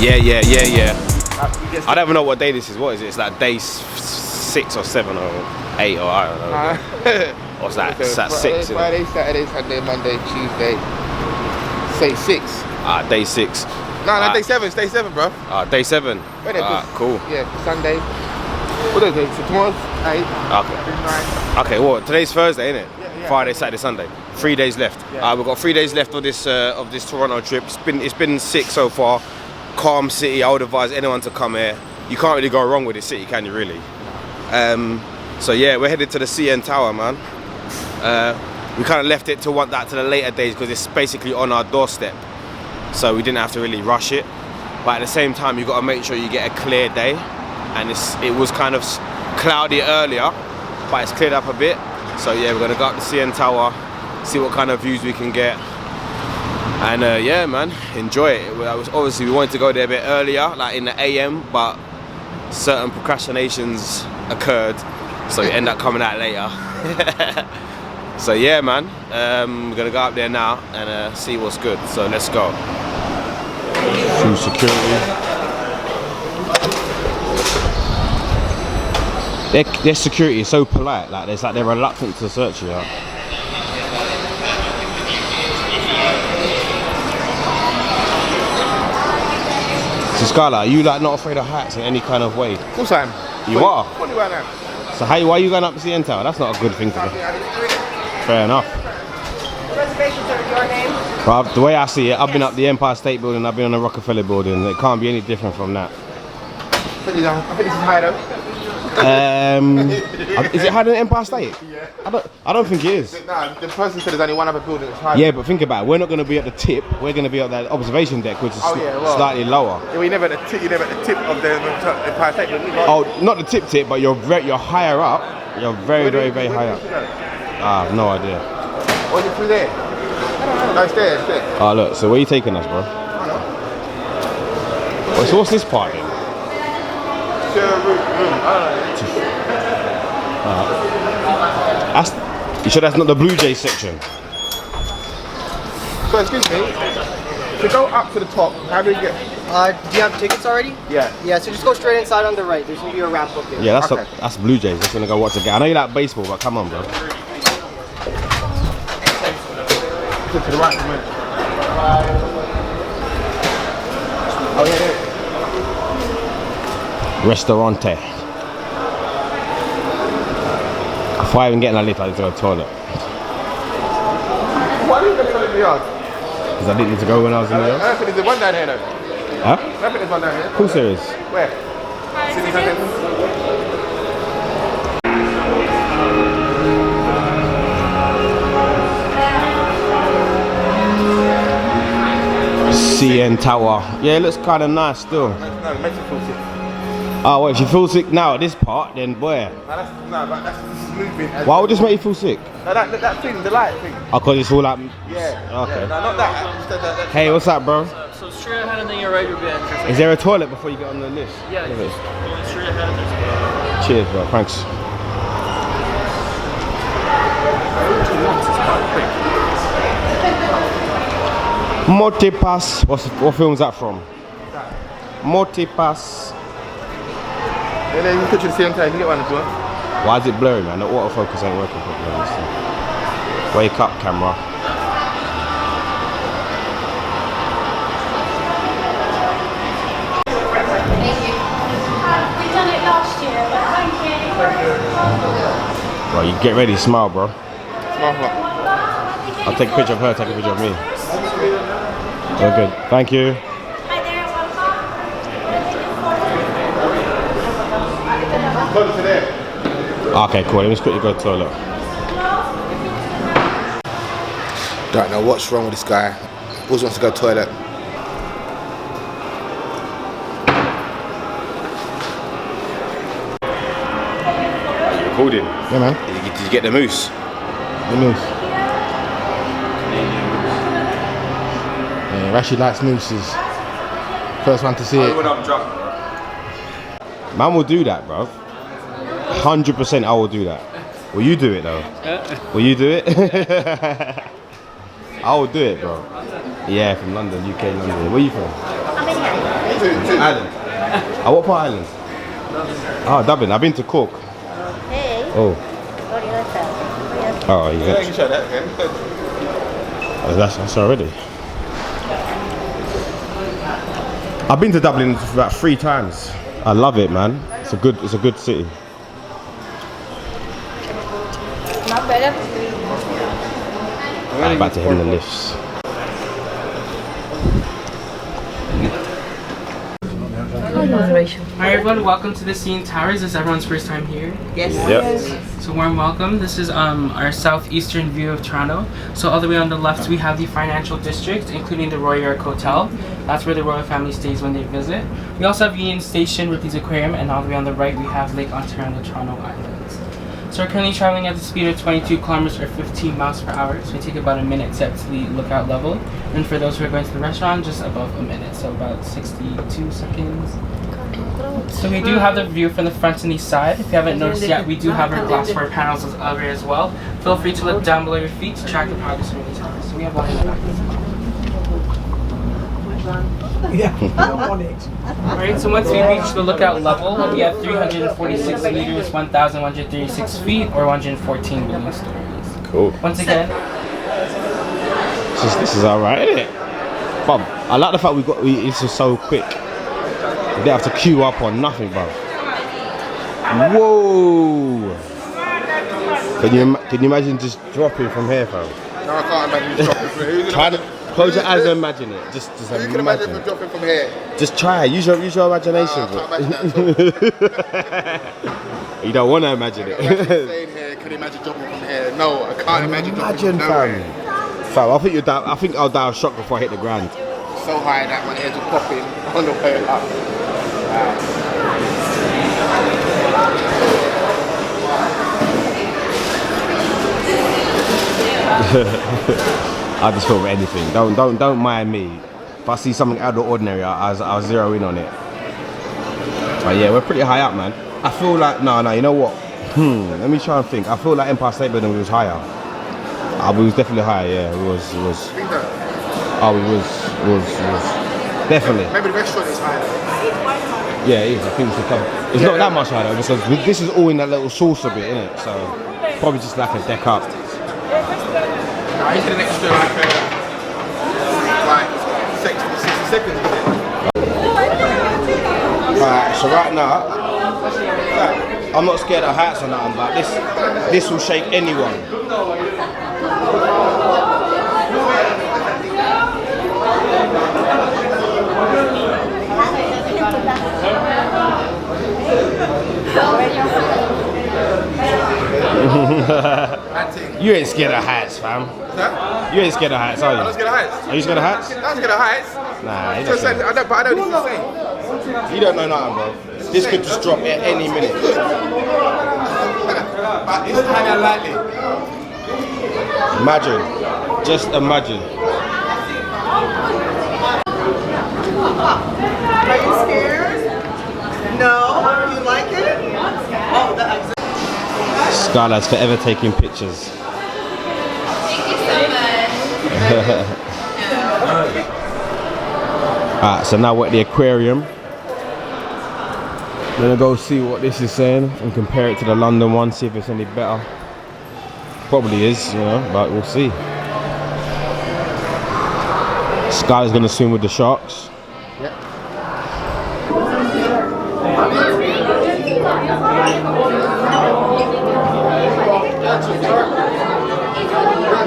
Yeah. I don't even know what day this is. What is it? It's like day 6 or 7 or 8 or I don't know. What's that? It's that 6. Friday, Saturday, Sunday, Monday, Tuesday. Say 6. Day 6. No, day 7. It's day 7, bro. Day 7. Cool. Yeah, Sunday. What day? So tomorrow's 8. Okay. Okay. Well, today's Thursday, isn't it? Yeah. Friday, Saturday, Sunday. 3 days left. Yeah. We've got 3 days left of this Toronto trip. It's been sick so far. Calm city. I would advise anyone to come here. You can't really go wrong with this city, can you? Really? So yeah, we're headed to the CN Tower, man. We kind of left it to want that to the later days because it's basically on our doorstep. So we didn't have to really rush it. But at the same time, you got to make sure you get a clear day. And it was kind of cloudy earlier, but it's cleared up a bit. So yeah, we're gonna go up the CN Tower, see what kind of views we can get. And yeah, man, enjoy it. Obviously, we wanted to go there a bit earlier, like in the AM, but certain procrastinations occurred, so we end up coming out later. So yeah, man, we're gonna go up there now and see what's good. So let's go. Through security. Their security is so polite, like it's like they're reluctant to search you out. So Skylar, are you like not afraid of heights in any kind of way? Of course I am. You are? What do I know? So why are you going up to the CN Tower? That's not a good thing to do. Fair enough. The reservations are your name? Well, the way I see it, I've been up the Empire State Building, I've been on the Rockefeller Building. It can't be any different from that. I think this is high though. Is it higher than Empire State? Yeah. I don't think it is. Nah, the person said there's only one other building that's higher. Yeah, but think about it. We're not going to be at the tip. We're going to be at the observation deck, which is slightly lower. Yeah, well, you're never at the tip of the Empire State Building. Oh, not the tip, but you're higher up. You're very high up. I have no idea. What's it through there? I don't know. No, it's there. Oh, look. So where are you taking us, bro? I don't know. Well, so what's this part then? You sure that's not the Blue Jay section? So excuse me, to go up to the top, how do you get? Do you have tickets already? Yeah. Yeah, so just go straight inside on the right. There's gonna be a ramp up there. Yeah, that's Blue Jays. Just gonna go watch the game. I know you like baseball, but come on, bro. To the right, man. Oh yeah. Restaurante. Before I even get in a lift, I need to go to the toilet. Why didn't you go to the yard? Because I didn't need to go when I was in the yard. I don't think there's one down here though. Huh? I don't think there's one down here. Of course there is. Where? CN Tower. Yeah, it looks kind of nice still. No, it makes you feel sick. Oh, wait, if you feel sick now at this part, then boy. This is moving. Why would this make you feel sick? No, that thing, the light thing. Oh, because it's all like... Yeah. Okay. Yeah, no, not that. Hey, what's up, bro? So straight ahead and then you're right, you'll be entrance. Is there a toilet before you get on the list? Yeah, you're just going straight ahead and there's a... Cheers, bro. Thanks. Multipass. What film's that from? Multipass. Yeah, then you picture the same time. You can get one as well. Why is it blurry, man? The autofocus ain't working properly. Wake up, camera. Thank you. We've done it last year, but thank you. Bro, you get ready, smile, bro. Smile for what? I'll take a picture of her, take a picture of me. We're good. Thank you. Hi there, welcome. Close to there. Okay, cool. Let me just quickly go to the toilet. Don't know what's wrong with this guy. Always wants to go to the toilet. Are you recording? Yeah, man. Did you get the moose? The moose. Yeah, Rashid likes mooses. First one to see it. When I'm drunk. Man will do that, bro. 100% I will do that. Will you do it though? Will you do it? I will do it, bro. Yeah, from London, UK, London. Where are you from? I'm in here. Ireland. Oh, what part of Ireland? Oh, Dublin. I've been to Cork. Hey. Oh. Oh, Yeah, you can show that again. Oh, that's already. I've been to Dublin about 3 times. I love it, man. It's a good city. Not bad. I'm about to hit the lifts. Hi everyone, welcome to the CN Towers. This is everyone's first time here. Yes. Yep. So warm welcome. This is our southeastern view of Toronto. So all the way on the left we have the financial district, including the Royal York Hotel. That's where the royal family stays when they visit. We also have Union Station, Ripley's Aquarium, and all the way on the right we have Lake Ontario and the Toronto Islands. So we're currently traveling at the speed of 22 kilometers or 15 miles per hour. So we take about a minute to get to the lookout level. And for those who are going to the restaurant, just above a minute, so about 62 seconds. So we do have the view from the front and the side. If you haven't noticed yet, we do have our glassware panels as well. Feel free to look down below your feet to track the progress of the towers. So we have one in the back. Alright, so once we reach the lookout level, we'll be at 346 meters, 1,136 feet, or 114 building stories. Cool. Once again, This is alright, isn't it? But I like the fact it's just so quick. You don't have to queue up on nothing, bro. Whoa! Can you imagine just dropping from here, fam? No, I can't imagine dropping from here. Try to close your eyes and imagine it. Just Who can imagine them dropping from here? Just try. Use your imagination. No, I can't imagine that. You don't want to imagine it. Staying here, can you imagine dropping from here? No, I can't imagine dropping from nowhere. Fam, I think I'll die of shock before I hit the ground. So high that my ears are popping on the way up. I just feel anything. Don't mind me. If I see something out of the ordinary, I'll zero in on it. But yeah, we're pretty high up, man. I feel like no, you know what? Let me try and think. I feel like Empire State Building was higher. It was definitely higher. Yeah, it was. Oh, it was definitely. Maybe the restaurant is higher. Yeah, it is. I think it's not that much higher because this is all in that little saucer bit, isn't it? So probably just like a deck up. No, he's an extra like 60 seconds. Right, so right now, I'm not scared of heights or nothing, but this will shake anyone. You ain't scared of heights, fam. Huh? You ain't scared of heights, are you? I'm not scared of heights. Are you scared of heights? I'm not scared of heights. Nah, you Just saying, I don't need to say. You don't know nothing, bro. This could just drop at any minute. But it's kind of likely. Imagine. Just imagine. Are you scared? No? You like it? Oh, that's Skylar's forever taking pictures. Thank you so much. Alright, so now we're at the aquarium. We're gonna go see what this is saying and compare it to the London one, see if it's any better. Probably is, you know, but we'll see. Skylar's gonna swim with the sharks.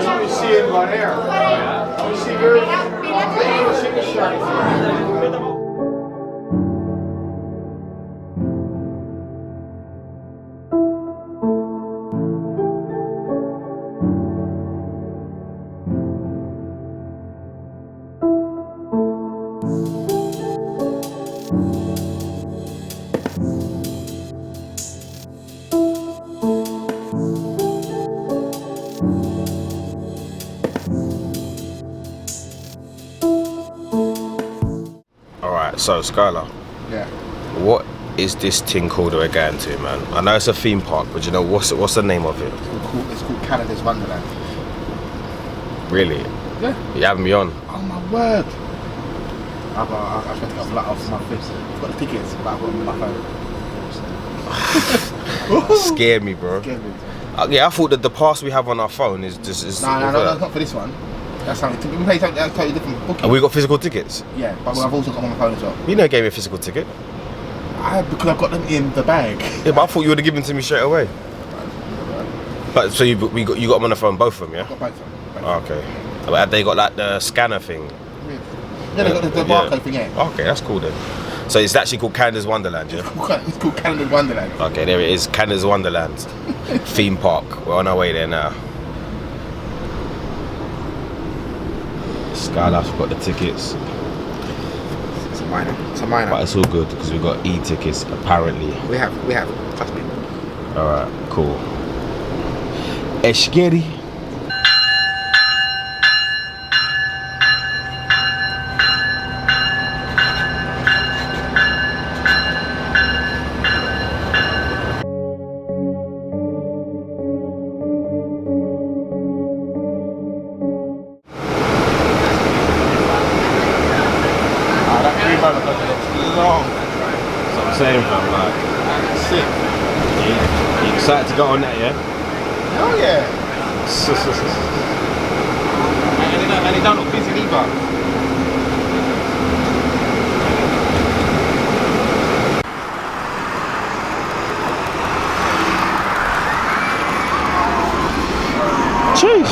You're seeing one there. You see very the shark. So Skylar, Yeah. what is this thing called we're going to, man? I know it's a theme park, but you know what's the name of it? It's called Canada's Wonderland. Really? Yeah. You having me on? Oh my word. I've tried to get off my face. I've got the tickets, but I've got them on my phone. Scared me, bro. Yeah, I thought that the pass we have on our phone is just. No, not for this one. That's something. We play something totally different booking. And we got physical tickets? Yeah, but I've also got them on my phone as well. You never gave me a physical ticket. Because I've got them in the bag. Yeah, but I thought you would have given them to me straight away. But so you got them on the phone, both of them, yeah? I've got both of them. Oh, okay. But have they got like the scanner thing? Yeah, they've got the barcode thing, yeah. Okay, that's cool then. So it's actually called Canada's Wonderland, yeah? It's called Canada's Wonderland. Okay, there it is, Canada's Wonderland. Theme park. We're on our way there now. Skylife's got the tickets. It's a minor. But it's all good because we've got e-tickets apparently. We have, trust me. Alright, cool. Eshgeri. Long. That's what I'm saying, fam. Like, Sick. you excited to go on that, yeah? Oh yeah. And they don't look busy either. Jeez.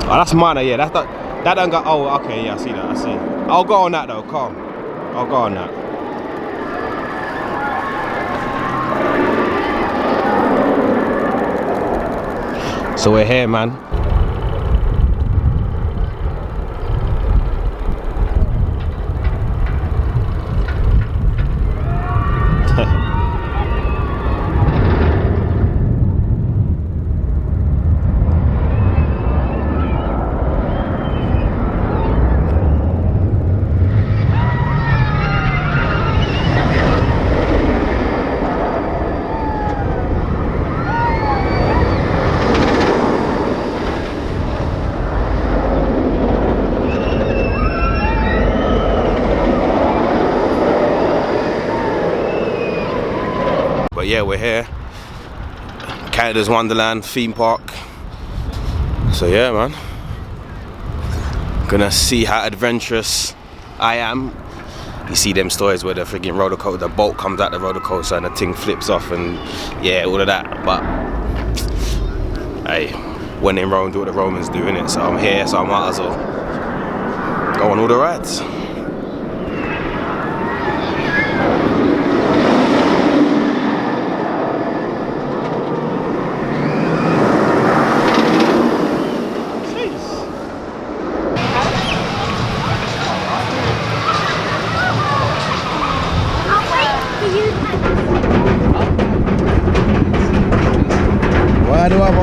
Oh, that's minor, yeah. That don't go. Oh, okay, yeah, I see that. I see. I'll go on that though. Calm. I'll go on that. So we're here, man. But yeah, we're here. Canada's Wonderland theme park. So yeah, man. Gonna see how adventurous I am. You see them stories where the freaking roller coaster, the bolt comes out the roller coaster and the thing flips off and yeah, all of that. But hey, when in Rome, do what the Romans do, innit? So I'm here, so I might as well go on all the rides.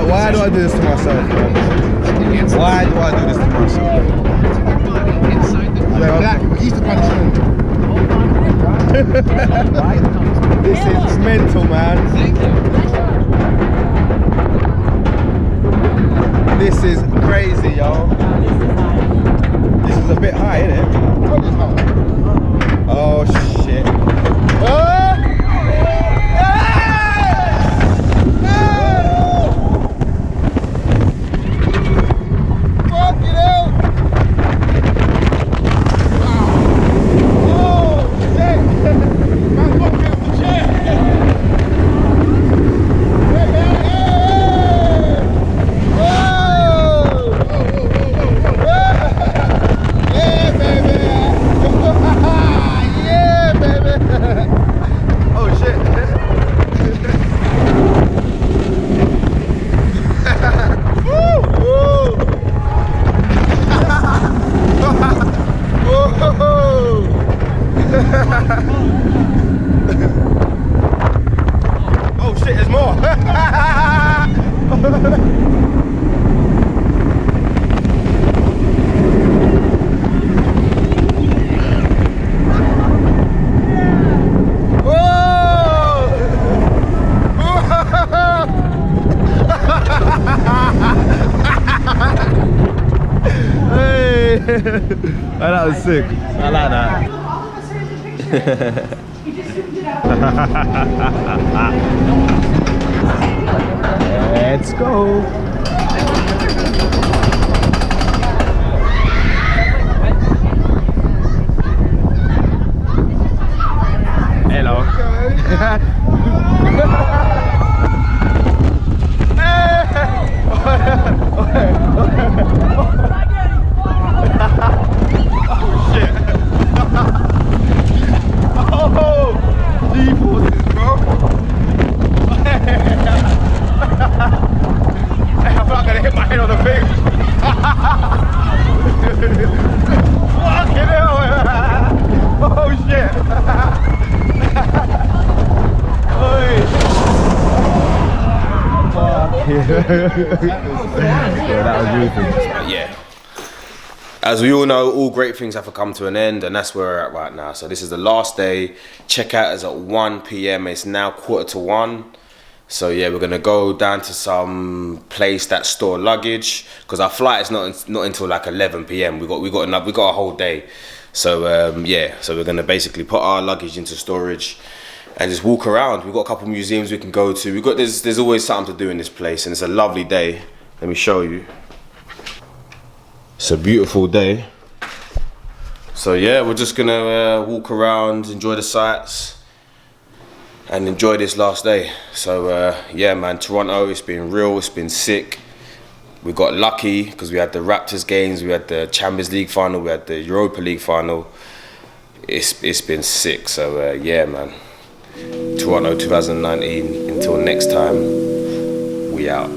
Why do I do this to myself, man? Why do I do this to myself? This is mental, man. This is crazy, yo. This is a bit high, isn't it? Oh shit. Oh! Yeah, baby! That was sick. I like that. Let's go. Hello. Yeah. As we all know, all great things have to come to an end, and that's where we're at right now. So this is the last day. Checkout is at 1 p.m. It's now 12:45. So yeah, we're gonna go down to some place that store luggage because our flight is not until like 11 p.m. We got a whole day. So yeah, so we're gonna basically put our luggage into storage and just walk around. We've got a couple museums we can go to. There's always something to do in this place, and it's a lovely day. Let me show you. It's a beautiful day. So yeah, we're just gonna walk around, enjoy the sights, and enjoy this last day. So yeah, man, Toronto, it's been real, it's been sick. We got lucky because we had the Raptors games, we had the Champions League final, we had the Europa League final. It's been sick. So yeah, man. Toronto 2019. Until next time, we out.